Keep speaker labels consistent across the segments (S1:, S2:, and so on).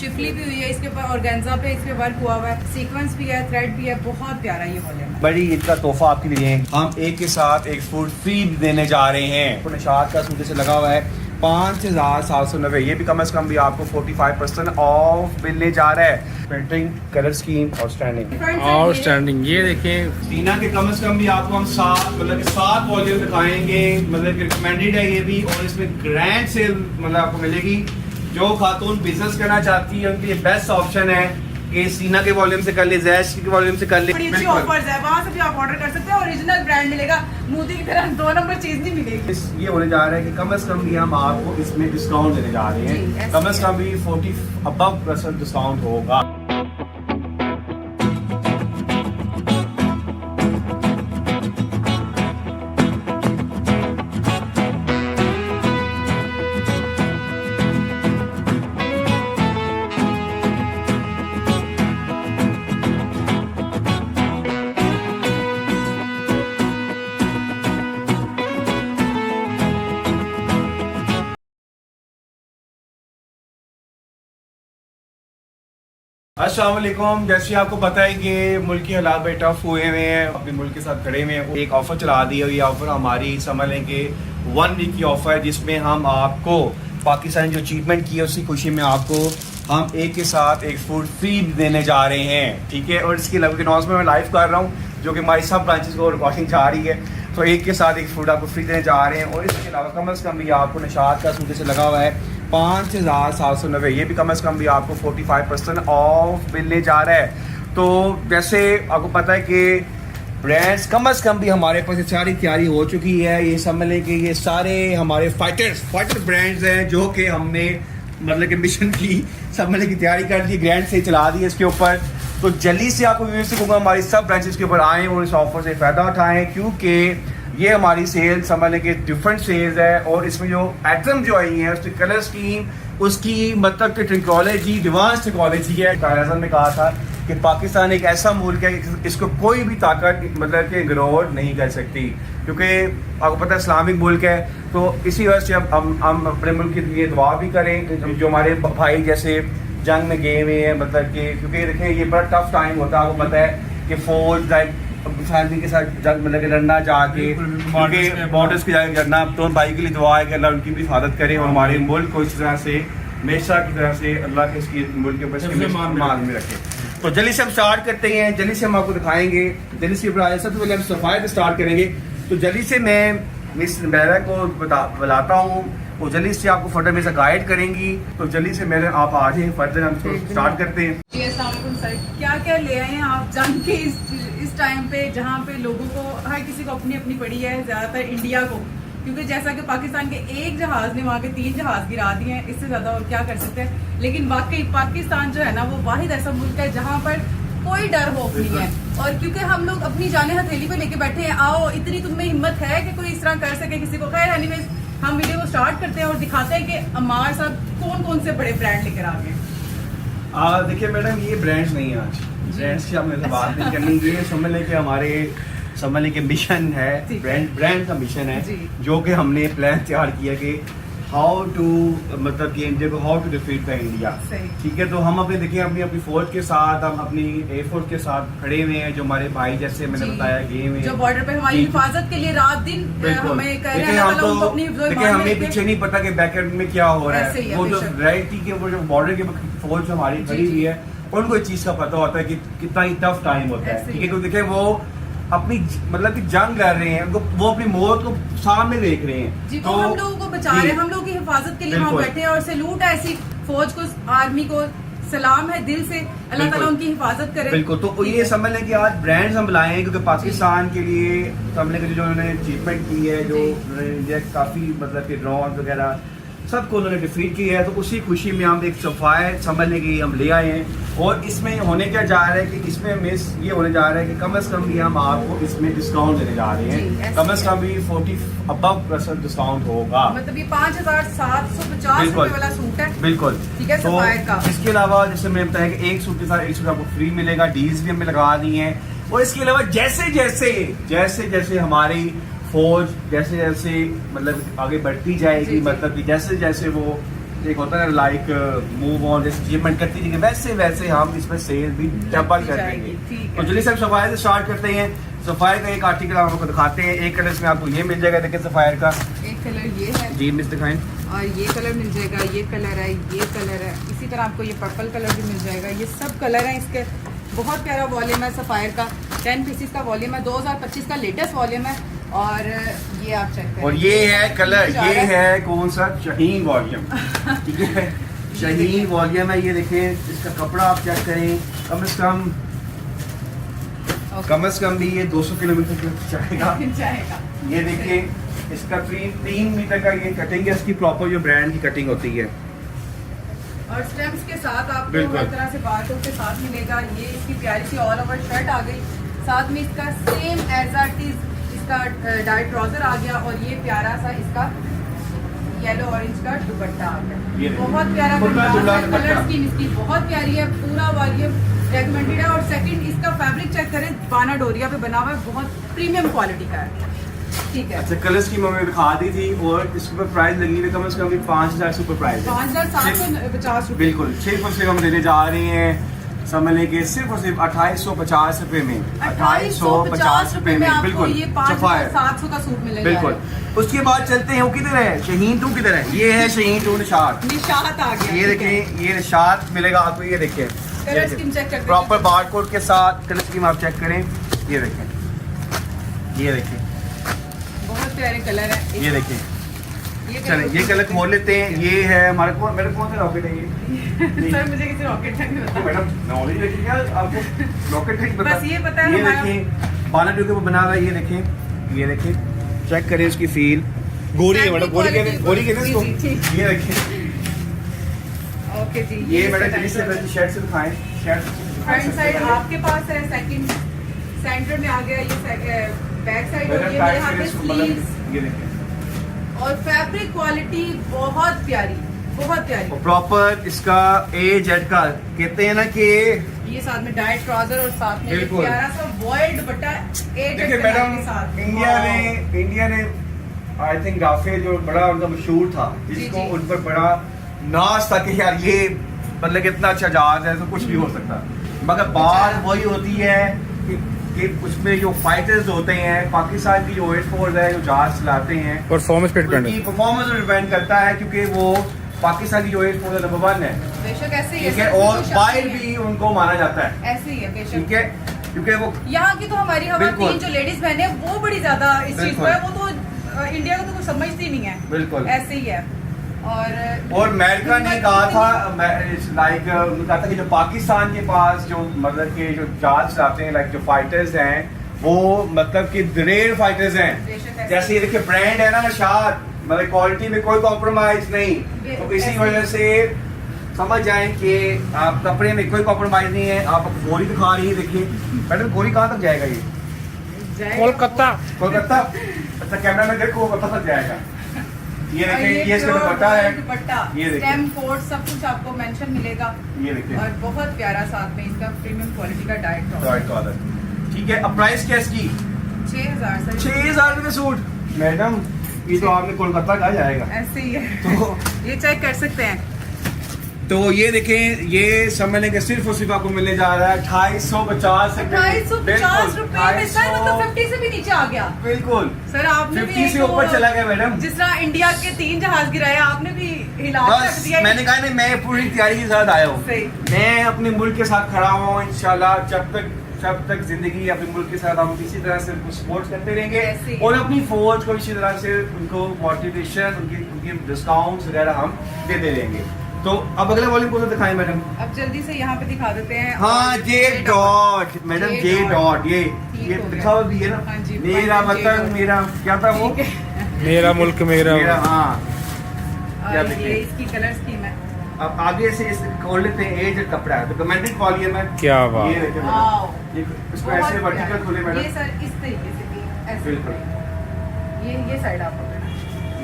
S1: Schiffli भी हुई है इसके ऊपर, ऑर्गेन्जा पे इस पे वर्क हुआ हुआ है, सीक्वेंस भी है, थ्रेड भी है, बहुत प्यारा ये वॉल्यूम है।
S2: बड़ी ईद का तोहफा आपके लिए है। हम एक के साथ एक सूट फ्री देने जा रहे हैं। तो निशात का सूट से लगा हुआ है 5,790। ये भी कम से कम भी आपको 45% ऑफ मिलने जा रहा है। प्रिंटिंग, कलर स्कीम और स्टैंडिंग
S3: ये देखें
S2: सीना के कम से कम भी आपको हम 7 वॉल्यूम दिखाएंगे। मतलब रिकमेंडेड है ये भी, और इसमें ग्रैंड सेल मतलब आपको मिलेगी। जो खातून बिजनेस करना चाहती है उनके लिए बेस्ट ऑप्शन है कि सीना के वॉल्यूम से कर ले, जैश के वॉल्यूम से कर ले।
S1: बड़ी अच्छी ऑफर्स है, वहाँ से भी आप ऑर्डर कर सकते हैं। ओरिजिनल ब्रांड मिलेगा, मोदी की तरह 2 नंबर चीज नहीं मिलेगी।
S2: ये होने जा रहा है कि कम से कम भी हम आपको इसमें डिस्काउंट देने जा रहे हैं। कम से कम भी 40% डिस्काउंट होगा। अस्सलाम वालेकुम। जैसे आपको पता है कि मुल्क के हालात बड़े टफ हुए हुए हैं, अपने मुल्क के साथ खड़े हुए हैं। एक ऑफ़र चला दी है। ये ऑफ़र हमारी समझ लें कि 1 वीक की ऑफ़र है, जिसमें हम आपको पाकिस्तान जो अचीवमेंट की है उसकी खुशी में आपको हम एक के साथ एक फूड फ्री देने जा रहे हैं। ठीक है, और इसके अलावा अनाउंसमेंट मैं लाइव कर रहा हूँ, जो कि हमारी सब ब्रांचेस को रिकॉर्डिंग जा रही है। तो एक के साथ एक फूड आपको फ्री देने जा रहे हैं। और इसके अलावा कम से कम भी आपको निशात का सूट से लगा हुआ है 5,790। ये भी कम से कम भी आपको 45% ऑफ मिलने जा रहा है। तो वैसे आपको पता है कि ब्रांड्स कम से कम भी हमारे पास सारी तैयारी हो चुकी है। ये समझ लें कि ये सारे हमारे फाइटर ब्रांड्स हैं, जो कि हमने मतलब कि मिशन की समझ लें की तैयारी कर दी, ग्रैंड से चला दी इसके ऊपर। तो जल्दी से आपको व्यूअर्स से कहूँगा हमारी सब ब्रांचेस के ऊपर आएँ और इस ऑफर से फ़ायदा उठाएँ, क्योंकि ये हमारी सेल समझने के डिफरेंट सेल्स है। और इसमें जो आइटम जो आई हैं उसकी कलर स्कीम, उसकी मतलब कि टेक्नोलॉजी, एडवांस टेक्नोलॉजी है। कायद ने कहा था कि पाकिस्तान एक ऐसा मुल्क है कि इसको कोई भी ताकत मतलब कि इग्नोर नहीं कर सकती, क्योंकि आपको पता है इस्लामिक मुल्क है। तो इसी वजह से हम अपने मुल्क के लिए दुआ भी करें। जो हमारे भाई जैसे जंग में गए हुए हैं, मतलब कि क्योंकि देखें ये बड़ा टफ टाइम होता है। आपको पता है कि फौज फैमिली के साथ जंग मतलब कि लड़ना जाके बॉर्डर्स के जाके लड़ना। तो भाई के लिए दुआ है कि अल्लाह उनकी भी हिफाजत करे और हमारे मुल्क को इस तरह से हमेशा की तरह से अल्लाह के इसकी मुल्क के ऊपर मान में रखे। तो जल्दी से हम स्टार्ट करते हैं, जल्दी से हम आपको दिखाएंगे। जल्दी से सबसे पहले हम सफाई से स्टार्ट करेंगे। तो जल्दी से मैं मिस मेरा को बुलाता हूँ, वो जल्दी से आपको फर्दर में से गाइड करेंगी। तो जल्दी से मेरे आप आ जाए, फर्दर हम स्टार्ट करते हैं।
S1: जी अस्सलाम वालेकुम सर, क्या क्या ले आए हैं आप जंग के इस टाइम पे, जहाँ पे लोगों को हर किसी को अपनी अपनी पड़ी है, ज़्यादातर इंडिया को, क्योंकि जैसा कि पाकिस्तान के एक जहाज़ ने वहाँ के 3 जहाज़ गिरा दिए हैं। इससे ज़्यादा और क्या कर सकते हैं। लेकिन वाकई पाकिस्तान जो है ना, वो वाहिद ऐसा मुल्क है जहाँ पर कोई डर खौफ नहीं है। और क्योंकि हम लोग अपनी जाने हथेली पे लेके बैठे हैं, आओ इतनी तुम में हिम्मत है कि कोई इस तरह कर सके किसी को। खैर एनीवेज, हम वीडियो को स्टार्ट करते हैं और दिखाते हैं कि अम्मार साहब कौन कौन से बड़े ब्रांड लेकर आ गए।
S2: देखिए मैडम, ये ब्रांड्स नहीं है, आज ब्रांड्स की हमने बात नहीं करनी। ये समझ लें कि हमारे समझ लें कि मिशन है, ब्रांड का मिशन है, जो कि हमने प्लान तैयार किया कि हाउ टू मतलब कि इंडिया को how to defeat the India. ठीक है, तो हम अपने देखिए अपनी फौज के साथ, हम अपनी एयरफोर्स के साथ खड़े हुए हैं। जो हमारे भाई जैसे मैंने बताया गए हुए
S1: जो बॉर्डर पे हमारी हिफाजत के लिए रात दिन हमें कह रहे हैं।
S2: देखिए हमें पीछे नहीं पता कि बैकएंड में क्या हो रहा है। वो जो वैरायटी के वो जो बॉर्डर के फौज हमारी खड़ी हुई है, उनको इस चीज का पता होता है कि कितना ही टफ टाइम होता है। ठीक है, क्योंकि देखिए वो अपनी मतलब कि जंग लड़ रहे हैं, वो अपनी मौत को सामने देख रहे हैं।
S1: जी, तो हम लोगों को बचा रहे हैं, हम लोगों की हिफाजत के लिए वहाँ बैठे हैं। और सैल्यूट है ऐसी फौज को, आर्मी को सलाम है दिल से, अल्लाह ताला उनकी हिफाजत करे।
S2: बिल्कुल, तो ये समझ लें कि आज ब्रांड्स हम लाए हैं, क्योंकि पाकिस्तान के लिए समझ लें कि जो उन्होंने अचीवमेंट की है, जो इंडिया काफ़ी मतलब कि ड्रोन वगैरह सबको उन्होंने डिफीट की है। तो उसी खुशी में हम एक सफाई समझने की हम ले आए हैं। और इसमें होने क्या जा रहा है कि इसमें मिस ये होने जा रहा है कि कम से कम भी हम आपको इसमें डिस्काउंट देने जा रहे हैं। कम से कम भी 40% डिस्काउंट होगा।
S1: मतलब ये 5,750 रुपए वाला सूट है।
S2: बिल्कुल,
S1: ठीक है।
S2: तो इसके अलावा जैसे मैंने बताया कि एक सूट के साथ एक सूट आपको फ्री मिलेगा। डील्स भी हमें लगा दी हैं। और इसके अलावा जैसे जैसे हमारी फौज जैसे जैसे मतलब आगे बढ़ती जाएगी, मतलब कि जैसे जैसे वो एक होता है लाइक मूव ऑन, जैसे अचीवमेंट करती थी वैसे वैसे हम इसमें सेल भी डबल कर देंगे।
S1: ठीक
S2: तो
S1: है।
S2: चलिए सर सफायर से स्टार्ट करते हैं। सफायर का एक आर्टिकल हम आपको दिखाते हैं, एक कलर में आपको ये मिल जाएगा, देखिए सफायर का
S1: एक कलर ये है
S2: जी मिस दिखाएं।
S1: और ये कलर मिल जाएगा, ये कलर है, ये कलर है, इसी तरह आपको ये पर्पल कलर भी मिल जाएगा। ये सब कलर हैं इसके। बहुत प्यारा वॉल्यूम है सफायर का, 10 पीसेस का वॉल्यूम है, 2025 का लेटेस्ट वॉल्यूम है। और ये आप चेक करें,
S2: और ये है कलर, ये है कौन सा, शाहीन वॉल्यूम। ठीक है, शाहीन वॉल्यूम है। ये देखें इसका कपड़ा आप चेक करें, कम से कम भी ये 200 किलोमीटर जाएगा।
S1: जाएगा।
S2: ये देखिए इसका 3 मीटर का ये कटिंग है, इसकी प्रॉपर जो ब्रांड की कटिंग होती है।
S1: और स्टेम्स के साथ आपको
S2: बिल्कुल।
S1: हर तरह से बारकोड के साथ मिलेगा। ये इसकी प्यारी सी ऑल ओवर शर्ट आ गई, साथ में इसका सेम एज इट इज इसका डाइट ट्राउजर आ गया, और ये प्यारा सा इसका येलो ऑरेंज का दुपट्टा आ
S2: ये
S1: गया। बहुत प्यारा
S2: दुपट्टा
S1: कलर स्कीम इसकी बहुत प्यारी है, पूरा वॉल्यूम रेकमेंडेड है। और सेकंड इसका फैब्रिक चेक करें, बाना डोरिया पे बना हुआ है, बहुत प्रीमियम क्वालिटी का है। ठीक है,
S2: अच्छा कलर की मम्मी दिखा दी थी, और इसके ऊपर प्राइस लगी हुई कम से कम 5000 से ऊपर प्राइस है।
S1: 5750 रुपये।
S2: बिल्कुल, सिर्फ और सिर्फ हम देने जा रहे हैं, समझ लें कि सिर्फ और सिर्फ 2850 रुपए में, 2850 रुपए में। बिल्कुल
S1: ये 5
S2: सफायर
S1: 700 का सूट मिलेगा।
S2: बिल्कुल। उसके बाद चलते हैं, वो किधर है, शाहीन 2 किधर है, ये है शाहीन 2 निशात।
S1: निशात आ गया।
S2: ये देखें, ये निशात मिलेगा आपको, ये देखें
S1: कलर स्कीम चेक करते हैं।
S2: प्रॉपर बारकोड के साथ कलर स्कीम आप चेक करें। ये देखें, ये देखें,
S1: बहुत प्यारे कलर है।
S2: ये देखें।
S1: ये
S2: चलें ये कलर खोल लेते हैं। ये है हमारे को, मेरे कौन सा रॉकेट है ये?
S1: सर मुझे किसी रॉकेट तक नहीं
S2: तो
S1: पता।
S2: मैडम नॉलेज रखिए क्या आपको, रॉकेट है
S1: बस ये पता है
S2: ये
S1: हमारा-
S2: देखें बाना के ऊपर बना हुआ है, ये देखें, ये देखें, चेक करें उसकी फील। गोरी है मैडम, गोरी के गोरी के ना इसको।
S1: जी, जी।
S2: ये देखें,
S1: ओके जी।
S2: ये मैडम जल्दी से पहले शर्ट से दिखाएं, शर्ट
S1: फ्रंट साइड आपके पास है, सेकंड सेंटर में आ गया, ये बैक साइड और ये यहाँ पे स्लीव्स।
S2: ये देखें,
S1: और फैब्रिक क्वालिटी बहुत प्यारी, बहुत प्यारी।
S2: प्रॉपर इसका ए जेड का कहते हैं ना कि
S1: ये साथ में डाइट ट्राउजर और साथ में ये
S2: बिल्कुल।
S1: प्यारा सा वॉइल्ड दुपट्टा एक
S2: देखिए मैडम, इंडिया ने आई थिंक राफे जो बड़ा उनका मशहूर था, जिसको
S1: जी।
S2: उन पर बड़ा नाज था कि यार ये मतलब कितना अच्छा जहाज है, तो कुछ भी हो सकता। मगर बात वही होती है कि उसमें जो फाइटर्स होते हैं, पाकिस्तान की जो एयरफोर्स है, जो जहाज चलाते हैं,
S3: परफॉर्मेंस पे डिपेंड
S2: उनकी परफॉर्मेंस पर डिपेंड करता है, क्योंकि वो पाकिस्तान की जो एयरफोर्स है नंबर 1 है,
S1: बेशक ऐसे ही है
S2: ठीक है,
S1: सर,
S2: और
S1: कुछ
S2: बाहर
S1: ऐसे ही
S2: भी उनको माना जाता है,
S1: है। ऐसे ही है बेशक।
S2: ठीक है, क्योंकि वो
S1: यहाँ की तो हमारी
S2: बिल्कुल।
S1: खवातीन जो लेडीज बहने हैं वो बड़ी ज्यादा इस चीज को
S2: बिल्कुल।
S1: है, वो तो इंडिया को तो कुछ समझती नहीं है,
S2: बिल्कुल।
S1: ऐसे ही है।
S2: और अमेरिका ने कहा था, लाइक कहा था कि जो पाकिस्तान के पास जो मतलब के जो जहाज चलाते हैं, लाइक जो फाइटर्स हैं, वो मतलब कि दलेर फाइटर्स हैं।
S1: बेशक ऐसे।
S2: जैसे ये देखिए ब्रांड है ना निशात, मतलब क्वालिटी में कोई कॉम्प्रोमाइज नहीं, तो इसी
S1: ऐसे।
S2: वजह से समझ जाएं कि आप कपड़े में कोई कॉम्प्रोमाइज नहीं है। आप गोरी दिखा रही है, देखिए मैडम गोरी कहाँ तक जाएगा ये,
S1: जाएगा।
S3: कोलकाता।
S2: कोलकाता। अच्छा कैमरा में देखो कोलकाता तक जाएगा। ये
S1: और
S2: देखिए, ये इसका
S1: pure
S2: दुपट्टा है,
S1: दुपट्टा,
S2: ये देखिए।
S1: स्टेम कोड सब कुछ आपको मेंशन मिलेगा,
S2: ये देखिए
S1: और बहुत प्यारा साथ में इसका प्रीमियम क्वालिटी का डाइट
S2: राइट कॉलर। ठीक है, अब प्राइस क्या इसकी?
S1: 6000 सर।
S2: 6000 रुपये सूट। मैडम ये तो आपने कोलकाता कहा जाएगा।
S1: ऐसे ही है,
S2: तो
S1: ये चेक कर सकते हैं।
S2: तो ये देखें, ये समझ लें कि सिर्फ और सिर्फ आपको मिलने जा रहा है 2850 रुपये।
S1: 2850 रुपए में सर, मतलब 50 से भी नीचे आ गया।
S2: बिल्कुल
S1: सर आपने भी
S2: 50 से
S1: एक
S2: ऊपर चला गया मैडम।
S1: जिस तरह इंडिया के 3 जहाज गिराए, आपने भी हिला के रख
S2: बस
S1: दिया।
S2: मैंने कहा नहीं, मैं पूरी तैयारी के साथ आया हूँ,
S1: सही।
S2: मैं अपने मुल्क के साथ खड़ा हूँ इंशाल्लाह। जब तक जिंदगी अपने मुल्क के साथ हम इसी तरह से उनको सपोर्ट करते रहेंगे,
S1: ऐसे ही।
S2: और अपनी फौज को इसी तरह से उनको मोटिवेशन, उनकी डिस्काउंट वगैरह हम देते रहेंगे। तो अब अगला वॉल्यूम कौन सा दिखाएं मैडम?
S1: अब जल्दी से यहाँ पे दिखा देते हैं।
S2: हाँ, जे डॉट मैडम,
S1: J
S2: जे
S1: dot।
S2: डॉट, ये
S1: ठीक हो गया।
S2: लिखा हुआ भी है ना,
S1: हाँ जी,
S2: मेरा
S1: J
S2: वतन
S1: dot।
S2: मेरा क्या था वो,
S1: ठीक है।
S3: मेरा मुल्क मेरा
S2: मेरा, हाँ। क्या
S1: और
S2: देखिए?
S1: ये इसकी कलर स्कीम है।
S2: अब आगे से इस खोल लेते हैं, ये जो कपड़ा है तो कमेंटिंग वॉल्यूम है।
S3: क्या बात।
S2: ये देखिए
S1: वाओ।
S2: मैडम, ये इसको
S1: बहुत
S2: ऐसे वर्टिकल
S1: प्यारा।
S2: खोले
S1: ये
S2: मैडम,
S1: सर इस तरीके से भी ऐसे
S2: बिल्कुल।
S1: ये साइड आप पकड़ना।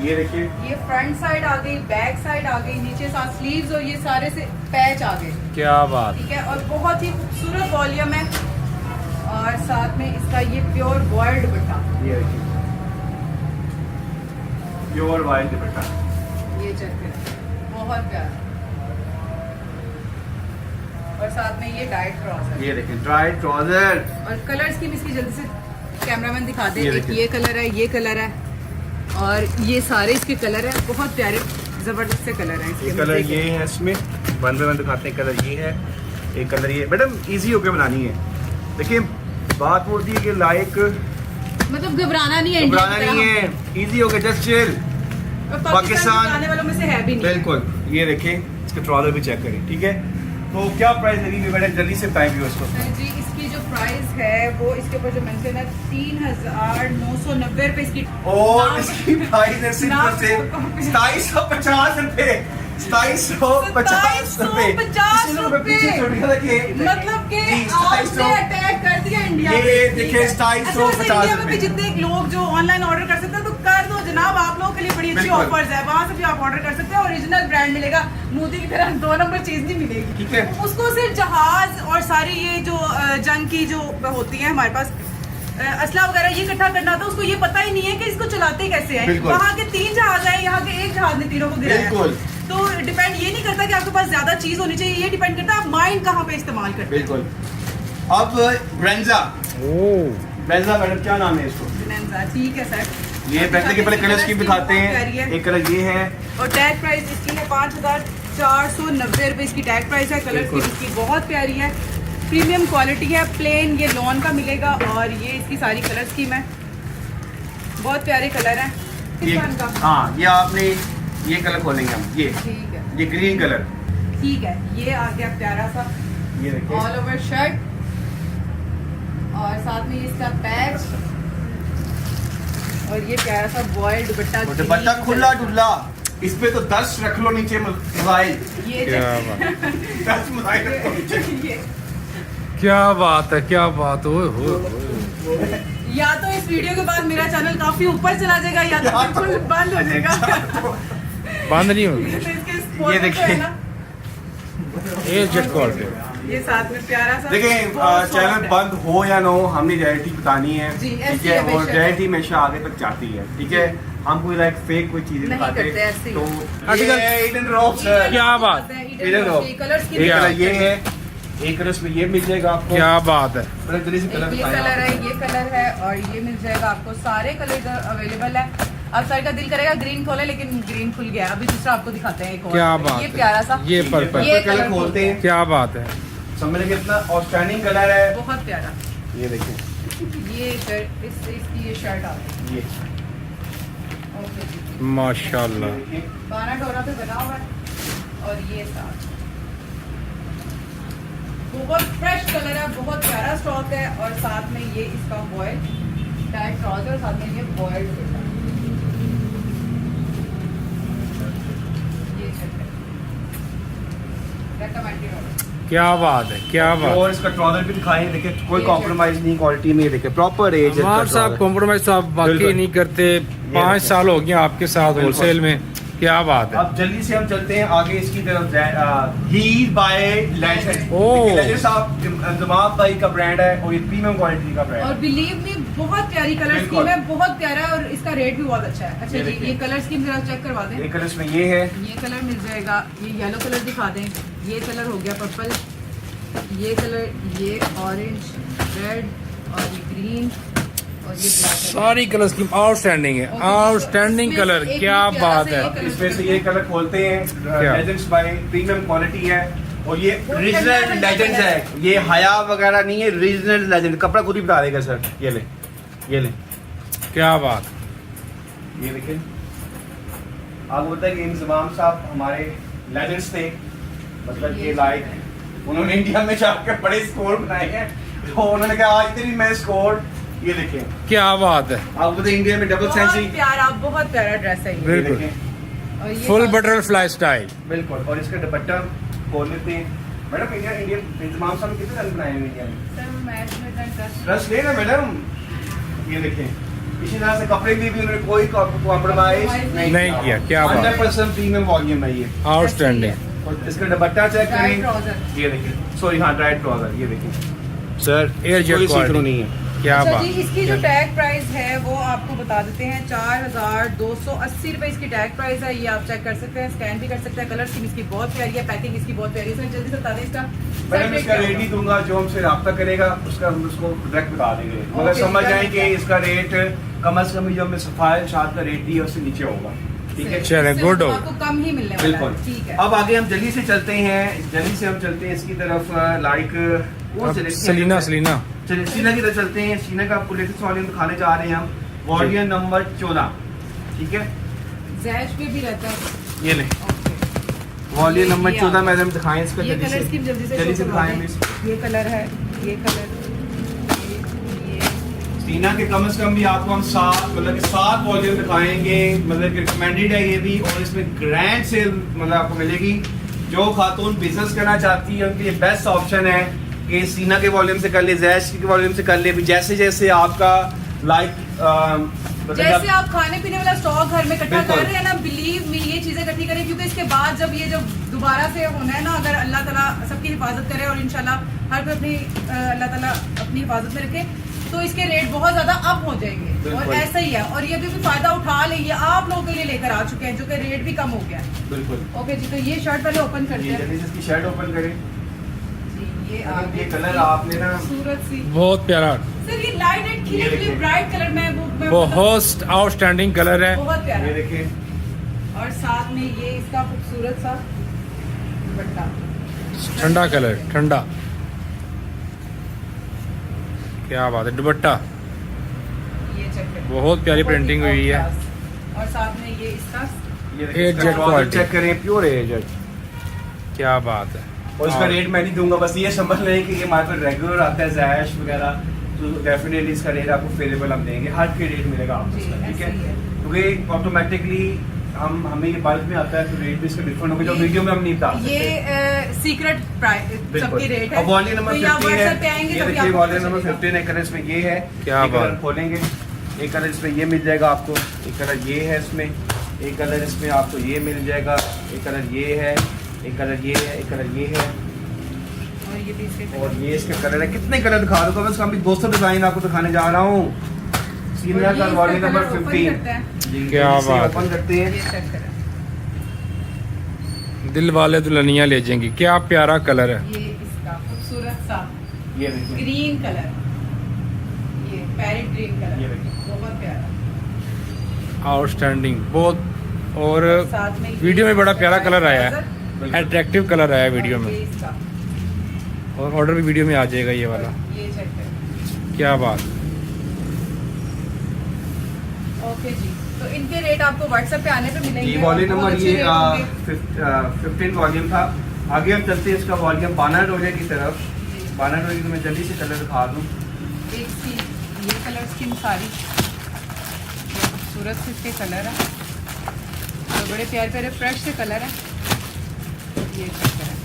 S2: ये देखिए,
S1: ये फ्रंट साइड आ गई, बैक साइड आ गई, नीचे साथ स्लीव्स और ये सारे से पैच आ गए,
S3: क्या बात।
S1: ठीक है। और बहुत ही खूबसूरत वॉल्यूम है, और साथ में इसका ये प्योर वर्ल्ड दुपट्टा,
S2: ये देखिए प्योर वाइट दुपट्टा।
S1: ये चेक करें, बहुत प्यारा। और साथ में ये डाइट ट्राउजर,
S2: ये देखिए ड्राई ट्राउजर।
S1: और कलर स्कीम इसकी जल्दी से कैमरामैन दिखा दे।
S2: ये
S1: एक
S2: देखिए।
S1: ये कलर है, ये कलर है, और ये सारे इसके कलर है, बहुत प्यारे जबरदस्त से कलर है इसके।
S2: ये कलर ये है, इसमें वन बाय वन दिखाते हैं। कलर ये है, एक कलर ये। मैडम इजी होकर बनानी है। देखिए बात वो होती है कि लाइक
S1: मतलब घबराना नहीं है,
S2: घबराना नहीं है, इजी होकर जस्ट चिल।
S1: पाकिस्तान आने वालों में से है भी नहीं।
S2: बिल्कुल। ये देखें, इसके ट्राउजर भी चेक करें, ठीक है। तो क्या प्राइस लगेगी मैडम, जल्दी से बताएं व्यूअर्स को।
S1: जी इसकी जो प्राइस है वो इसके ऊपर जो मेंशन है 3,990 रुपए इसकी।
S2: और इसकी प्राइस है सिर्फ 2750 रुपए। 2750 रुपए।
S1: मतलब कि आपने अटैक कर दिया इंडिया
S2: ये
S1: पे।
S2: देखिए, 2750
S1: इंडिया में भी जितने लोग जो ऑनलाइन ऑर्डर कर सकते हैं तो कर दो जनाब, आप लोगों के लिए बड़ी अच्छी
S2: बिल्कुल।
S1: ऑफर्स है, वहाँ से भी आप ऑर्डर कर सकते हैं। ओरिजिनल ब्रांड मिलेगा, मोदी की तरह 2 नंबर चीज नहीं मिलेगी,
S2: ठीक है।
S1: उसको सिर्फ जहाज और सारी ये जो जंग की जो होती है हमारे पास असला वगैरह ये इकट्ठा करना था, उसको ये पता ही नहीं है कि इसको चलाते कैसे हैं।
S2: बिल्कुल।
S1: वहाँ के 3 जहाज है, यहाँ के 1 जहाज ने तीनों को गिराया।
S2: बिल्कुल।
S1: तो डिपेंड ये नहीं करता कि आपके पास ज्यादा चीज होनी चाहिए, ये डिपेंड करता है आप माइंड कहाँ पे इस्तेमाल करते हैं।
S2: बिल्कुल। अब ब्रेंजा। ब्रेंजा मैडम क्या नाम है इसको?
S1: Bonanza, ठीक है सर।
S2: ये ब्रेंजा के पहले कलर स्कीम दिखाते
S1: बहुत प्यारी
S2: हैं।
S1: है।
S2: एक कलर ये है,
S1: और टैग प्राइस इसकी है 5,490 रुपए इसकी टैग प्राइस है। कलर
S2: बिल्कुल।
S1: स्कीम इसकी बहुत प्यारी है, प्रीमियम क्वालिटी है, प्लेन ये लॉन का मिलेगा। और ये इसकी सारी कलर स्कीम है, बहुत प्यारे कलर है। किस
S2: ये
S1: रंग का?
S2: हाँ, ये आपने ये कलर खोलेंगे हम। ये
S1: ठीक है,
S2: ये ग्रीन कलर।
S1: ठीक है। ये आ गया प्यारा सा
S2: ये देखिए,
S1: ऑल ओवर शर्ट, और साथ में इसका पैच, और ये प्यारा सा बॉयल दुपट्टा।
S2: दुपट्टा खुला डुल्ला। इस पे तो 10 रख लो नीचे मोबाइल।
S1: ये
S3: क्या
S1: देख-
S2: 10 मोबाइल रख लो नीचे।
S1: ये
S3: क्या बात है, क्या बात हो।
S1: या तो इस वीडियो के बाद मेरा चैनल काफी ऊपर चला जाएगा या तो बिल्कुल बंद हो जाएगा।
S3: बंद नहीं होगी।
S1: तो इसके sponsor
S2: ये
S1: तो
S2: देखिए।
S1: है ना,
S3: ये जेट क्वालिटी।
S1: ये साथ में प्यारा सा
S2: देखें,
S1: बहुत soft
S2: चैनल
S1: है।
S2: बंद हो या ना हो, हमने रियलिटी बतानी है,
S1: जी,
S2: ठीक
S1: ऐसी
S2: है।
S1: है
S2: और
S1: बेशक।
S2: रियलिटी हमेशा आगे तक जाती है, ठीक है। हम कोई लाइक फेक कोई चीजें
S1: नहीं
S2: दिखाते
S1: करते, ऐसे ही।
S2: तो
S3: आजकल-
S2: ये ईडन रॉक सर।
S3: क्या बात।
S2: इधर आओ।
S1: कलर्स की
S2: एक
S3: क्या?
S2: कलर ये है, एक कलर इसमें ये मिल जाएगा आपको।
S3: क्या बात है।
S2: मतलब जल्दी से कलर
S1: ये कलर है, ये कलर है, और ये मिल जाएगा आपको। सारे कलर इधर अवेलेबल है। अब सर का दिल करेगा ग्रीन खोले, लेकिन ग्रीन खुल गया। अभी दूसरा आपको दिखाते हैं एक और।
S3: क्या बात
S1: ये
S3: है।
S1: प्यारा सा,
S3: ये पर्पल।
S1: ये
S2: कलर
S1: कलर
S2: खोलते हैं,
S3: क्या बात है।
S2: समझ लगे कितना आउटस्टैंडिंग कलर है।
S1: बहुत प्यारा।
S2: ये देखिए,
S1: ये शर्ट इसकी ये शर्ट आ गई।
S2: ये
S1: ओके जी,
S3: माशाल्लाह।
S2: देखिए,
S1: 12 डोरा पे बना हुआ है। और ये साथ बहुत फ्रेश कलर है, बहुत प्यारा स्टॉक है। और साथ में ये इसका बॉयल टाइट ट्राउजर, साथ में ये बॉयल ये
S3: क्या बात है, क्या बात।
S2: और इसका ट्राउजर भी दिखाएं। देखिए कोई
S1: ये
S2: कॉम्प्रोमाइज नहीं क्वालिटी में। देखिए प्रॉपर एज है
S3: हमारे साहब कॉम्प्रोमाइज तो आप वाकई
S2: बिल्कुल।
S3: नहीं करते। 5 साल हो गए आपके साथ
S2: बिल्कुल।
S3: होलसेल में। क्या बात है।
S2: अब जल्दी से हम चलते हैं आगे इसकी तरफ। Heal by legend.
S3: Oh.
S2: Legend साहब इंतजाम भाई का ब्रांड है और ये प्रीमियम क्वालिटी का ब्रांड
S1: और
S2: है।
S1: बिलीव मी बहुत प्यारी कलर
S2: बिल्कुल।
S1: स्कीम है, बहुत प्यारा है, और इसका रेट भी बहुत अच्छा है। अच्छा
S2: ये
S1: जी,
S2: देखिए।
S1: ये कलर स्कीम जरा चेक करवा दें।
S2: एक कलर इसमें ये है,
S1: ये कलर मिल जाएगा, ये येलो कलर दिखा दें। ये कलर हो गया पर्पल, ये कलर, ये ऑरेंज, रेड, और ये ग्रीन, और ये ब्लैक।
S3: सारी कलर स्कीम आउटस्टैंडिंग है। आउटस्टैंडिंग
S1: इसमें
S3: कलर।
S1: एक
S3: क्या
S1: भी प्यारा
S3: बात
S1: सा
S3: है।
S1: ये कलर
S2: इसमें से ये कलर खोलते हैं।
S3: क्या?
S2: लेजेंड्स बाय प्रीमियम क्वालिटी है और ये
S1: वो
S2: रीजनल
S1: ठंडा
S2: लेजेंड्स
S1: कलर
S2: है। ये हया वगैरह नहीं है, रीजनल लेजेंड। कपड़ा खुद ही बता देगा सर। ये ले, ये ले,
S3: क्या बात।
S2: ये देखिए। आपको पता है कि इंतजाम साहब हमारे लेजेंड्स थे, मतलब
S1: ये
S2: ये लाइक उन्होंने इंडिया में जाकर बड़े स्कोर बनाए हैं। तो उन्होंने कहा आज तेरी मैं स्कोर। ये देखिए,
S3: क्या बात है।
S2: आपको पता है इंडिया में डबल सेंचुरी।
S1: बहुत प्यारा ड्रेस है ये।
S3: बिल्कुल।
S1: और ये
S3: फुल
S1: साथ-
S3: बटरफ्लाई स्टाइल।
S2: बिल्कुल। और इसका दुपट्टा खोल लेते हैं। मैडम इंडियन इंतजाम साहब ने कितने रन बनाए हैं इंडिया में?
S1: सर मैच में ड्रेस
S2: रस ले ना मैडम। ये देखें, इसी तरह से कपड़े भी उन्होंने कोई कॉम्प्रोमाइज
S3: नहीं किया। क्या बात।
S2: 100% प्रीमियम वॉल्यूम है ये।
S3: आउटस्टैंडिंग।
S2: और इसका दुपट्टा चेक
S1: Dry
S2: करें।
S1: trouser।
S2: ये देखिए, सॉरी हाँ, ड्राइड ट्राउजर। ये देखिए सर,
S3: एयर जेट
S2: कोई
S3: quality।
S2: सीखनो नहीं है।
S3: क्या
S1: अच्छा
S3: बात
S1: जी, इसकी जो टैग प्राइस है वो आपको बता देते हैं 4280 रुपए इसकी टैग प्राइस है। ये आप चेक कर सकते हैं, स्कैन भी कर सकते हैं। कलर स्कीम इसकी बहुत प्यारी है, पैकिंग इसकी बहुत प्यारी है। सर जल्दी से बता दें इसका
S2: मैडम इसका रेट ही दूंगा, जो हमसे रब्ता करेगा उसका हम उसको डायरेक्ट बता देंगे, मगर
S1: ओके,
S2: समझ
S1: ठीक है।
S2: जाए कि इसका रेट कम से कम जो हमने सफाया शाद का रेट दिया उससे नीचे होगा। ठीक है,
S3: चले,
S1: इससे
S3: good हो।
S1: आपको कम ही मिलने वाला
S2: बिल्कुल।
S1: है। ठीक है,
S2: अब आगे हम जल्दी से चलते हैं, जल्दी से हम चलते हैं इसकी तरफ। लाइक वो
S3: अब
S2: चले
S3: सलीना सलीना
S2: चलिए सीना की तरफ चलते हैं। सीना का आपको लेटेस्ट वॉल्यूम दिखाने जा रहे हैं हम, वॉल्यूम नंबर 14। ठीक है,
S1: जैज पे भी रहता है।
S2: ये ले
S1: ओके,
S2: वॉल्यूम
S1: ये
S2: नंबर
S1: आप-
S2: 14। मैडम दिखाएं इसका
S1: ये
S2: जल्दी
S1: कलर
S2: से,
S1: स्कीम जल्दी से
S2: जल्दी से
S1: show करवा
S2: दिखाएं
S1: दें।
S2: मिस।
S1: ये कलर है, ये कलर, ये
S2: सीना के कम से कम भी आपको हम 7 वॉल्यूम दिखाएंगे, मतलब रिकमेंडेड है ये भी, और इसमें ग्रैंड सेल मतलब आपको मिलेगी। जो खातून बिजनेस करना चाहती है उनके लिए बेस्ट ऑप्शन है कि सीना के वॉल्यूम से कर ले, जैश के वॉल्यूम से कर ले। जैसे जैसे आपका लाइक
S1: जैसे आप खाने पीने वाला स्टॉक घर में इकट्ठा
S2: बिल्कुल।
S1: कर रहे हैं ना, बिलीव मी ये चीजें इकट्ठी करें, क्योंकि इसके बाद जब ये जब दोबारा से होना है ना, अगर अल्लाह ताला सबकी हिफाजत करे और इंशाल्लाह हर कोई अपनी अल्लाह ताला अपनी हिफाजत में रखे, तो इसके रेट बहुत ज्यादा अप हो जाएंगे। और
S2: बिल्कुल।
S1: ऐसा ही है, और ये भी फायदा उठा लेंगे, आप लोगों के लिए लेकर आ चुके हैं, जो कि रेट भी कम हो गया है।
S2: बिल्कुल।
S1: ओके जी, तो ये शर्ट पहले ओपन करते
S2: ये
S1: हैं
S2: जल्दी से इसकी शर्ट ओपन करें।
S1: जी।
S2: ये कलर आपने ना
S1: खूबसूरत सी,
S3: बहुत प्यारा,
S1: सर ये लाइट एंड खिली
S2: ये
S1: खिली
S2: देखिए।
S1: ब्राइट कलर में
S3: बहुत आउटस्टैंडिंग कलर है।
S1: बहुत प्यारा।
S2: ये देखिए,
S1: और साथ में ये इसका खूबसूरत सा दुपट्टा।
S3: ठंडा कलर, ठंडा, क्या बात है। दुपट्टा
S1: ये चेक करें,
S3: बहुत प्यारी
S1: बहुत ही
S3: प्रिंटिंग हुई है।
S1: top class। और साथ में ये इसका
S2: ये देखिए,
S3: एजेड
S2: इसका trouser
S3: quality।
S2: चेक करें, प्योर एजेड।
S3: क्या बात है।
S2: और इसका रेट मैं नहीं दूंगा, बस ये समझ लें कि ये हमारे पास रेगुलर आता है जैश वगैरह, तो डेफिनेटली इसका रेट आपको फेवरेबल हम देंगे, हर के रेट मिलेगा आपको
S1: जी,
S2: इसका। ठीक है,
S1: ऐसे ही है।
S2: क्योंकि ऑटोमेटिकली हमें ये बल्क में आता है तो रेट भी इसका डिफरेंट होगा, जो वीडियो में हम नहीं बता सकते।
S1: ये सीक्रेट प्राइस सबकी रेट है।
S2: अब वॉल्यूम नंबर
S1: तो यहाँ
S2: 15
S1: WhatsApp पे
S2: है,
S1: आएंगे
S2: ये
S1: तभी
S2: देखिए
S1: आपको
S2: वॉल्यूम
S1: पता
S2: नंबर
S1: चलेगा।
S2: 15 है, कलर इसमें ये है।
S3: क्या
S2: एक कलर
S3: बात।
S2: खोलेंगे, एक कलर इसमें ये मिल जाएगा आपको, एक कलर ये है इसमें, एक कलर इसमें आपको ये मिल जाएगा, एक कलर ये है, एक कलर ये है, एक कलर ये है,
S1: और ये भी इसके
S2: और ये इसके कलर है। कितने कलर दिखा दूंगा, बस हम 200 डिजाइन आपको दिखाने जा रहा हूँ। सीनियर
S1: और
S2: का
S1: ये
S2: वॉल्यूम
S1: इसका
S2: नंबर
S1: कलर open
S2: 15
S1: करते हैं।
S2: जी,
S3: क्या
S2: इसे
S3: बात
S2: ओपन करते
S1: ये
S2: हैं।
S1: चेक करें,
S3: दिल वाले दुल्हनिया ले जाएंगी। क्या प्यारा कलर है।
S1: ये इसका खूबसूरत सा
S2: ये देखिए,
S1: ग्रीन कलर, ये पैरेट ग्रीन
S2: ये
S1: कलर,
S2: देखिए।
S1: बहुत प्यारा।
S3: आउटस्टैंडिंग बहुत। और
S1: साथ में ये
S3: वीडियो में बड़ा प्यारा कलर आया है,
S2: बिल्कुल।
S3: अट्रैक्टिव कलर आया है वीडियो
S1: और
S3: में,
S1: ये इसका,
S3: और ऑर्डर भी वीडियो में आ जाएगा ये वाला।
S1: ये चेक करें।
S3: क्या बात।
S1: ओके जी, तो इनके रेट आपको व्हाट्सएप पे आने पे मिलेंगे।
S2: ये वॉल्यूम
S1: और बहुत
S2: नंबर
S1: अच्छे
S2: ये
S1: रेट होंगे।
S2: 15 वॉल्यूम था। आगे हम चलते हैं इसका वॉल्यूम बाना डोजे की तरफ। बाना डोजे को मैं जल्दी से कलर दिखा दूँ।
S1: एक सी ये कलर स्कीम सारी खूबसूरत से इसके कलर है, तो बड़े प्यारे प्यारे फ्रेश से कलर है। ये चेक करें,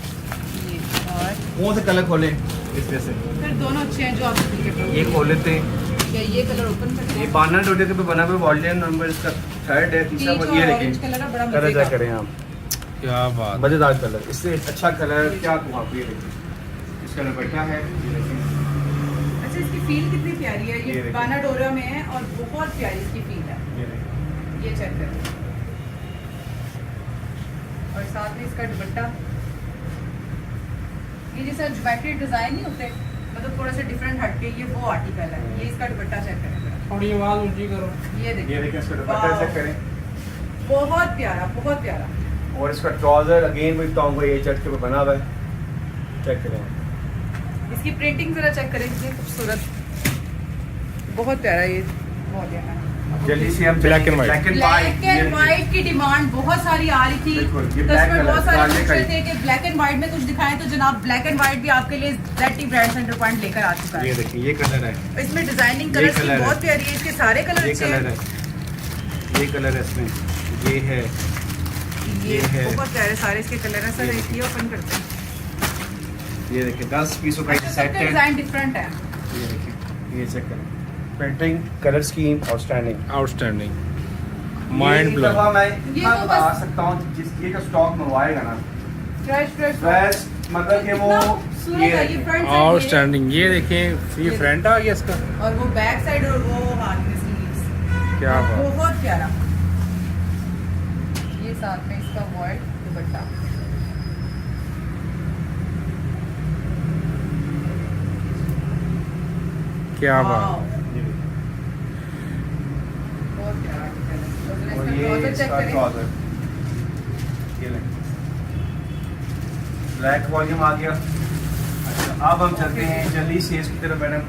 S1: ये और
S2: कौन से कलर खोले इस वजह से
S1: फिर दोनों अच्छे हैं जो आपको दिल के
S2: ये खोल लेते हैं।
S1: ये कलर ओपन करते
S2: ये
S1: हैं।
S2: बाना डोजे के पे बना हुआ वॉल्यूम नंबर इसका 3rd है, तीसरा
S1: पीच
S2: ये
S1: और ऑरेंज
S2: देखिए
S1: कलर है, बड़ा
S2: कलर
S1: मजे
S2: चेक
S1: का।
S2: करें आप,
S3: क्या बात।
S2: मजेदार कलर, इससे अच्छा कलर क्या कहूँ आप, ये देखिए इसका दुपट्टा है, ये देखिए।
S1: अच्छा, इसकी फील कितनी प्यारी है।
S2: ये
S1: ये
S2: देखिए।
S1: बाना डोरा में है और बहुत प्यारी इसकी फील है।
S2: ये देखिए।
S1: ये चेक करें, और साथ में इसका दुपट्टा, ये जैसे ज्योमेट्री डिजाइन नहीं होते, मतलब थोड़ा सा डिफरेंट हटके, ये वो आर्टिकल है। ये इसका दुपट्टा चेक करें जरा।
S4: थोड़ी आवाज ऊंची करो।
S1: ये
S2: ये
S1: देखिए,
S2: देखिए इसका दुपट्टा
S1: वाह।
S2: चेक करें,
S1: बहुत प्यारा, बहुत प्यारा।
S2: और इसका ट्राउजर अगेन वही टाउन ये चर्च के ऊपर बना हुआ है, चेक करें।
S1: इसकी प्रिंटिंग जरा चेक करें, कितनी खूबसूरत, बहुत प्यारा ये वॉल्यूम है।
S2: जल्दी से हम
S3: Black and white।
S1: Black and white की डिमांड बहुत सारी आ रही थी,
S2: बिल्कुल, ये
S1: तो
S2: black
S1: इसमें
S2: colour,
S1: बहुत सारे
S2: काले
S1: पूछ रहे
S2: का
S1: थे कि ब्लैक एंड व्हाइट में कुछ दिखाएं, तो जनाब ब्लैक एंड व्हाइट भी आपके लिए ZT ब्रांड सेंटर पॉइंट लेकर आ चुका
S2: ये
S1: है।
S2: देखिए ये कलर है,
S1: इसमें डिजाइनिंग
S2: ये
S1: कलर की
S2: colour है।
S1: बहुत प्यारी है, इसके सारे कलर
S2: ये
S1: अच्छे
S2: कलर
S1: हैं।
S2: है, ये कलर है इसमें, ये है,
S1: ये
S2: ये है।
S1: बहुत प्यारे सारे इसके कलर हैं। सर
S2: ये
S1: एक ये ओपन करते हैं।
S2: ये देखिए 10 पीसों का
S1: अच्छा,
S2: सेट
S1: सबका
S2: है।
S1: डिजाइन डिफरेंट है।
S2: ये देखिए, ये चेक करें, printing colour scheme outstanding.
S3: Outstanding, mind
S2: ये दफा
S3: ब्लोइंग।
S2: मैं
S1: ये
S2: इतना
S1: तो
S2: बता
S1: बस-
S2: सकता हूँ जिस ये का स्टॉक मंगवाएगा ना,
S1: फ्रेश फ्रेश
S2: फ्रेश मतलब कि वो
S1: खूबसूरत है ये फ्रंट
S3: आउटस्टैंडिंग। ये देखें, ये फ्रंट आ गया इसका।
S1: और वो बैक साइड और वो हाथ में स्लीव्स,
S3: क्या बात।
S1: बहुत प्यारा। ये साथ में इसका वर्ड दुपट्टा,
S3: क्या बात।
S1: वाव, बहुत प्यारा आर्टिकल है।
S2: और
S1: तो
S2: ये
S1: इसका चेक
S2: इसका
S1: करें।
S2: ट्राउजर, ये लें, ब्लैक वॉल्यूम आ गया। अच्छा, अब हम चलते हैं जल्दी से इसकी तरफ मैडम।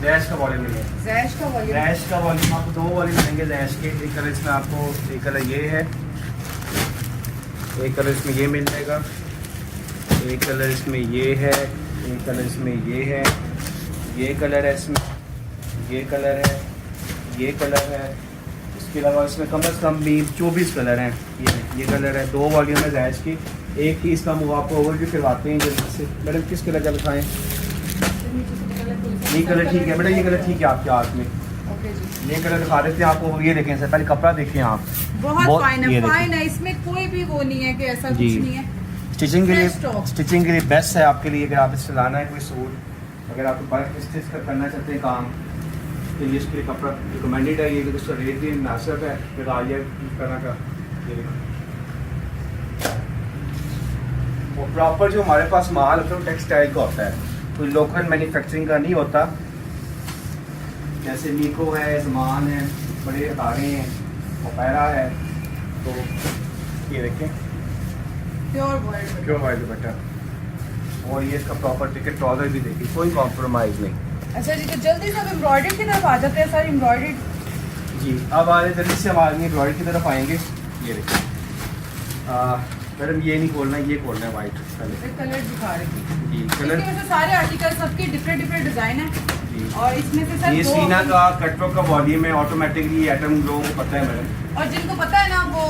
S2: रैश का वॉल्यूम मिलेगा।
S1: जैश का वॉल्यूम,
S2: रैश का वॉल्यूम आपको 2 वॉल्यूम मिलेंगे रैश के। एक कलर इसमें आपको, एक कलर ये है, एक कलर इसमें ये मिल जाएगा, एक कलर इसमें ये है, एक कलर इसमें ये है, ये कलर है इसमें, ये कलर है, ये कलर है। इसके अलावा इसमें कम से कम भी 24 कलर हैं। ये कलर है, 2 वॉल्यूम है रैश की। एक ही इसका मुँह आपको ओवरव्यू करवाते हैं जल्दी से। मैडम किस कलर का दिखाएं? ये कलर ठीक है बेटा, ये कलर ठीक है आपके हाथ में।
S1: ओके जी,
S2: ये कलर दिखा देते हैं आपको। ये देखें, इससे पहले कपड़ा देखिए आप।
S1: बहुत फाइन
S2: ये
S1: है,
S2: देखिए।
S1: फाइन है, इसमें कोई भी वो नहीं है कि ऐसा कुछ
S2: जी।
S1: नहीं है।
S2: स्टिचिंग के
S1: Fresh top।
S2: लिए, स्टिचिंग के लिए बेस्ट है आपके लिए। अगर आप इससे लाना है कोई सूट, अगर आप बल्क स्टिच करना चाहते हैं काम, तो ये इसके लिए कपड़ा रिकमेंडेड है। ये क्योंकि इसका रेट भी मुनासिब है फिर आइए यूज करना का। ये देखो, और प्रॉपर जो हमारे पास माल होता है वो टेक्सटाइल का होता है, कोई लोकल मैन्युफैक्चरिंग का नहीं होता। जैसे मीको है, जमान है, बड़े अदारे हैं, ओपेरा है। तो ये देखें,
S1: प्योर वर्ड,
S2: क्यों वाइट दुपट्टा, और ये इसका प्रॉपर टिकट ट्राउजर भी देखिए, कोई कॉम्प्रोमाइज़ नहीं।
S1: अच्छा जी, तो जल्दी से अब एम्ब्रॉयडरी की तरफ आ जाते हैं। सर एम्ब्रॉयडरी,
S2: जी अब आ रहे जल्दी से हम आदमी एम्ब्रॉयडरी की तरफ आएंगे। ये देखिए मैडम, ये नहीं खोलना है, ये खोलना है वाइट पहले।
S1: कलर दिखा रही थी
S2: जी
S1: इसके
S2: कलर,
S1: वैसे सारे आर्टिकल सबके डिफरेंट डिफरेंट डिजाइन है।
S2: जी
S1: और इसमें से सर
S2: ये
S1: दो,
S2: सीना का कटवर्क का वॉल्यूम है, ऑटोमेटिकली आइटम लोगों को पता है मैडम।
S1: और जिनको पता है ना वो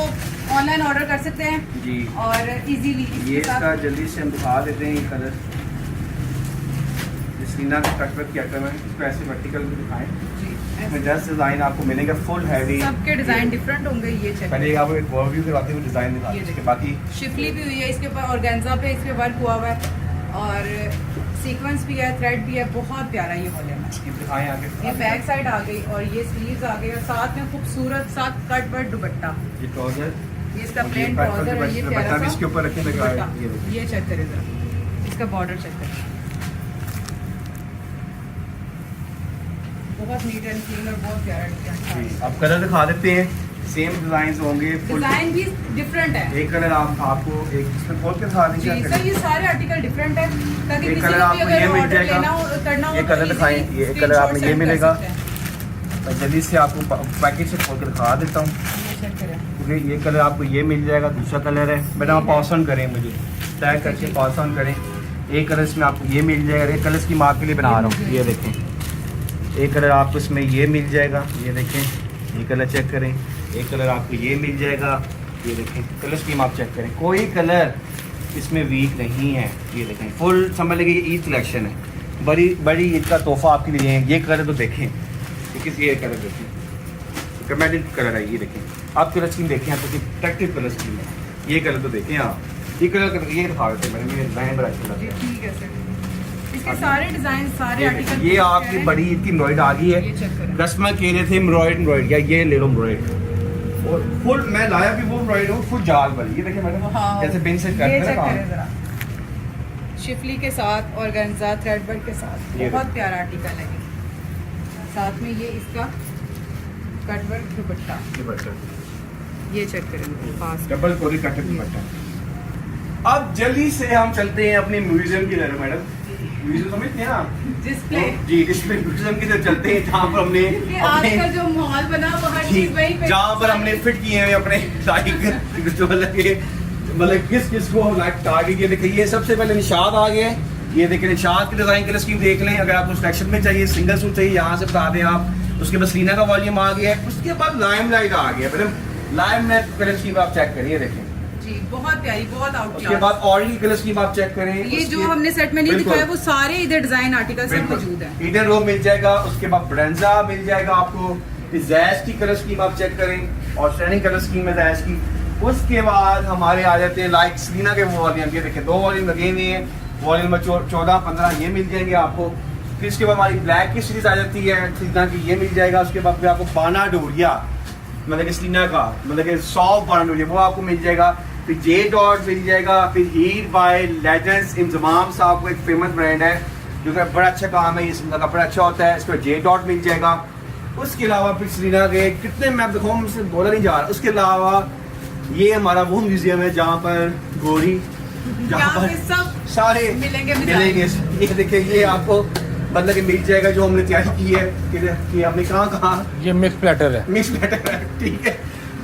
S1: ऑनलाइन ऑर्डर कर सकते हैं
S2: जी,
S1: और इजीली
S2: ये इसका जल्दी से हम दिखा देते हैं। ये कलर, ये सीना का कटवर्क की आइटम है, इसको ऐसे वर्टिकल भी दिखाएं। इसमें 10 डिज़ाइन आपको मिलेंगे, फुल हैवी।
S1: सबके डिजाइन डिफरेंट होंगे। ये चेक,
S2: पहले आपको एक ओवरव्यू करवाते हुए डिज़ाइन दिखाते हैं, इसके बाकी
S1: शिफली भी हुई है इसके ऊपर, ऑर्गेन्जा पे इस पे वर्क हुआ हुआ है और सीक्वेंस भी है, थ्रेड भी है। बहुत प्यारा ये वॉल्यूम है।
S2: इसकी दिखाएं आगे।
S1: ये बैक साइड आ गई और ये स्लीव्स आ गई और साथ में खूबसूरत साथ कट वर्क दुपट्टा।
S2: ये ट्राउजर,
S1: ये इसका
S2: ये
S1: प्लेन
S2: पैटर्न
S1: ट्राउजर है, ये
S2: दुपट्टा
S1: प्यारा
S2: भी
S1: सा
S2: इसके ऊपर रखने लगा है।
S1: दुपट्टा।
S2: ये देखिए,
S1: ये चेक करें जरा, इसका बॉर्डर चेक करें, बहुत नीट एंड क्लीन और बहुत प्यारा डिजाइन।
S2: जी अब कलर दिखा देते हैं। सेम डिजाइन होंगे, full-
S1: डिजाइन भी डिफरेंट है।
S2: एक कलर आपको एक इसमें खोल के दिखा
S1: जी
S2: देंगे।
S1: सर, ये सारे आर्टिकल डिफरेंट है ताकि
S2: एक
S1: किसी
S2: कलर
S1: को भी
S2: आपको
S1: अगर
S2: ये मिल
S1: ऑर्डर
S2: जाएगा।
S1: लेना हो, करना हो
S2: ये
S1: तो
S2: कलर
S1: easily
S2: दिखाएं, ये
S1: screenshot
S2: कलर आपको ये
S1: send कर
S2: मिलेगा।
S1: सकते हैं।
S2: मैं जल्दी से आपको पैकेज से खोल के दिखा देता हूँ,
S1: ये चेक करें,
S2: क्योंकि ये कलर आपको ये मिल जाएगा। दूसरा कलर है, मैडम आप पास ऑन करें, मुझे टैग करके पास ऑन करें। एक कलर इसमें आपको ये मिल जाएगा। एक कलर इसकी मार्क के लिए बना रहा हूँ, ये देखें। एक कलर आपको इसमें ये मिल जाएगा, ये देखें, ये कलर चेक करें। एक कलर आपको ये मिल जाएगा, ये देखें। कलर स्कीम आप चेक करें, कोई कलर इसमें वीक नहीं है। ये देखें, फुल समझ लीजिए ये ईद कलेक्शन है, बड़ी बड़ी ईद का तोहफा आपके लिए है। ये कलर तो देखें, ये कलर देखें, कमेंटेड कलर है। ये देखें, आप कलर स्कीम देखें, आपको अट्रैक्टिव कलर स्कीम है। ये कलर तो देखें आप, ये कलर ये दिखा देते हैं मैडम, ये डिज़ाइन बड़ा अच्छा
S1: जी
S2: लगता है।
S1: ठीक है सर। इसके सारे डिजाइन सारे
S2: ये
S1: आर्टिकल
S2: ये आपकी बड़ी ईद की एम्ब्रॉयड आ गई
S1: ये
S2: है।
S1: चेक करें,
S2: कस्टमर कह रहे थे एम्ब्रॉयड या ये ले लो एम्ब्रॉयड, और फुल मैं लाया भी वो एम्ब्रॉयड हो, फुल जाल वाली। ये देखिए मैडम,
S1: हाँ,
S2: जैसे पिन से
S1: ये
S2: करते
S1: चेक
S2: हैं
S1: करें
S2: काम।
S1: जरा, शिफली के साथ और गंजा थ्रेड वर्क के साथ
S2: ये
S1: बहुत प्यारा आर्टिकल है ये। साथ में ये इसका कट वर्क दुपट्टा,
S2: ये बटन
S1: ये चेक करें पास।
S2: डबल कोरी कट बटन। अब जल्दी से हम चलते हैं अपने म्यूजियम की तरफ मैडम। म्यूजियम समझते हैं आप?
S1: डिस्प्ले,
S2: जी, डिस्प्ले म्यूजियम की तरफ चलते हैं, जहाँ पर हमने
S1: ये आज का जो माहौल बना वो हर
S2: जी,
S1: चीज वहीं पे,
S2: जहाँ पर हमने फिट किए हैं अपने लाइक जो मतलब किस किस को लाइक टारगेट। ये देखिए, ये सबसे पहले निशाद आ गया है। ये देखिए निशाद की डिजाइन कलर स्कीम देख लें। अगर आपको सिलेक्शन में चाहिए, सिंगल सूट चाहिए, यहाँ से बता दें आप। उसके बाद सीना का वॉल्यूम आ गया है। उसके बाद लाइम लाइट आ गया, मतलब लाइम लाइट कलर स्कीम आप चेक करिए, देखें
S1: जी बहुत प्यारी, बहुत आउट
S2: उसके बाद ऑरेंज कलर स्कीम आप चेक करें।
S1: ये जो हमने सेट में नहीं
S2: बिल्कुल।
S1: दिखाया वो सारे इधर डिजाइन आर्टिकल सब मौजूद है।
S2: ईडन रो मिल जाएगा, उसके बाद ब्रेंजा मिल जाएगा आपको। जैश की कलर स्कीम आप चेक करें, और शाइनिंग कलर स्कीम है जैश की। उसके बाद हमारे आ जाते हैं लाइक सीना के वो वॉल्यूम। ये देखिए 2 वॉल्यूम लगे हुए हैं, वॉल्यूम नंबर 14-15 ये मिल जाएंगे आपको। फिर इसके बाद हमारी ब्लैक की सीरीज आ जाती है सीजना की, ये मिल जाएगा। उसके बाद फिर आपको बाना डोरिया मतलब कि सीना का मतलब कि सॉफ्ट बाना डोरिया वो आपको मिल जाएगा। फिर जे डॉट मिल जाएगा। फिर हीट बाय लेजेंड्स इंजमाम साहब को एक फेमस ब्रांड है जो कि बड़ा अच्छा काम है, इसका कपड़ा अच्छा होता है। इसके बाद जे डॉट मिल जाएगा। उसके अलावा फिर श्रीना के कितने मैं दिखाऊँ मुझसे बोला नहीं जा रहा। उसके अलावा ये हमारा वो म्यूजियम है जहाँ पर गोरी
S1: यहाँ पे सब
S2: सारे
S1: मिलेंगे।
S2: ये देखिए ये आपको मतलब कि मिल जाएगा जो हमने तैयारी की है कि हमने कहाँ
S3: ये मिक्स प्लेटर है।
S2: मिक्स बैटर है, ठीक है।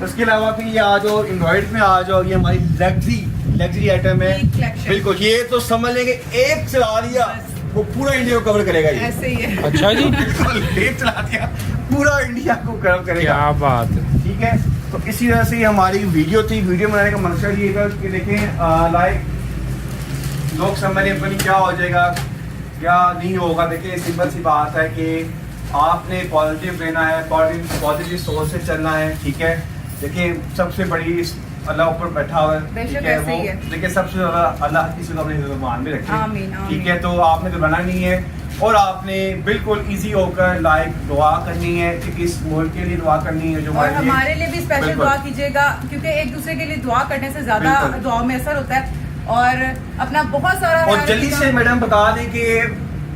S2: उसके अलावा फिर ये आ जाओ एंड्रॉइड में आ जाओ, ये हमारी लग्जरी आइटम है
S1: एक collection।
S2: बिल्कुल। ये तो समझ लेंगे एक चला लिया वो पूरा इंडिया को कवर करेगा। ये
S1: ऐसे ही है।
S3: अच्छा जी,
S2: बिल्कुल एक चला दिया पूरा इंडिया को कवर करेगा।
S3: क्या बात है।
S2: ठीक है, तो इसी तरह से हमारी वीडियो थी। वीडियो बनाने का मकसद ये था कि देखें लाइक लोग समझ लें पता नहीं क्या हो जाएगा क्या नहीं होगा। देखिए सिंपल सी बात है कि आपने पॉजिटिव लेना है, पॉजिटिव सोच से चलना है। ठीक है, देखिए सबसे बड़ी अल्लाह ऊपर बैठा हुआ है।
S1: बेशक
S2: ठीक है,
S1: ऐसे ही है।
S2: वो देखिए सबसे ज्यादा अल्लाह किसी को अपने ज़ुबान में रखे।
S1: आमीन, आमीन।
S2: ठीक है, तो आपने तो बना नहीं है और आपने बिल्कुल इजी होकर लाइक दुआ करनी है कि इस मुल्क के लिए दुआ करनी है जो
S1: और हमारे लिए भी स्पेशल
S2: बिल्कुल।
S1: दुआ कीजिएगा क्योंकि एक दूसरे के लिए दुआ करने से ज्यादा
S2: बिल्कुल।
S1: दुआ में असर होता है। और अपना बहुत सारा
S2: और जल्दी से मैडम बता दें कि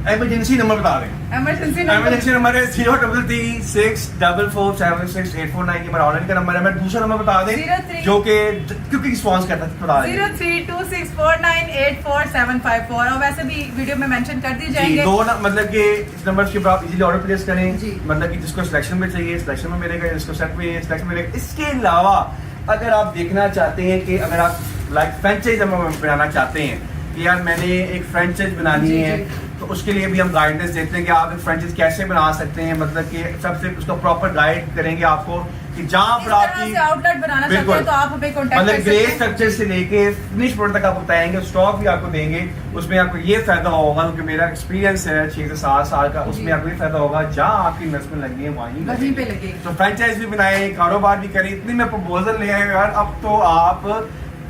S2: इमरजेंसी नंबर बता दें।
S1: इमरजेंसी
S2: इमरजेंसी नंबर है 0336447689 ये मेरा ऑनलाइन का नंबर है। मैं दूसरा नंबर बता दें
S1: 03
S2: जो कि क्योंकि रिस्पॉन्स करता है बता दें
S1: 0326498454 और वैसे भी वीडियो में मेंशन कर दी
S2: जी।
S1: जाएंगे।
S2: दो ना मतलब कि इस नंबर के ऊपर आप इजीली ऑर्डर प्लेस करें।
S1: जी।
S2: मतलब कि जिसको सिलेक्शन में चाहिए सिलेक्शन में मिलेगा, जिसको सेट में सिलेक्शन में मिलेगा। इसके अलावा अगर आप देखना चाहते हैं कि अगर आप लाइक फ्रेंचाइज बनाना चाहते हैं कि यार मैंने एक फ्रेंचाइज बनानी
S1: जी,
S2: है
S1: जी।
S2: तो उसके लिए भी हम गाइडेंस देते हैं कि आप एक फ्रेंचाइज कैसे बना सकते हैं। मतलब कि सबसे उसका प्रॉपर गाइड करेंगे आपको कि जहाँ
S1: इस
S2: पर
S1: तरह
S2: आपकी
S1: से आउटलेट बनाना चाहते
S2: बिल्कुल।
S1: हैं तो आप हमें कांटेक्ट
S2: मतलब
S1: कर
S2: ग्रे
S1: सकते हैं।
S2: स्ट्रक्चर से लेके फिनिश प्रोडक्ट तक आपको बताएंगे, स्टॉक भी आपको देंगे। उसमें आपको ये फायदा होगा क्योंकि मेरा एक्सपीरियंस है 6 से 7 साल का, उसमें
S1: जी।
S2: आपको ये फायदा होगा जहाँ आपकी इन्वेस्टमेंट लगी है वहीं
S1: वहीं पे लगेगी।
S2: तो फ्रेंचाइज भी बनाए, कारोबार भी करें। इतनी मैं प्रपोजल ले आए यार, अब तो आप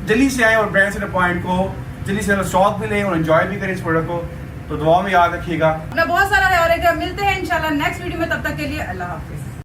S2: जल्दी से आए और ब्रांड से पॉइंट को जल्दी से स्टॉक भी लें और एंजॉय भी करें इस प्रोडक्ट को। तो दुआ में याद रखिएगा।
S1: अपना बहुत सारा ख्याल रखिएगा। मिलते हैं इंशाल्लाह नेक्स्ट वीडियो में, तब तक के लिए अल्लाह हाफिज।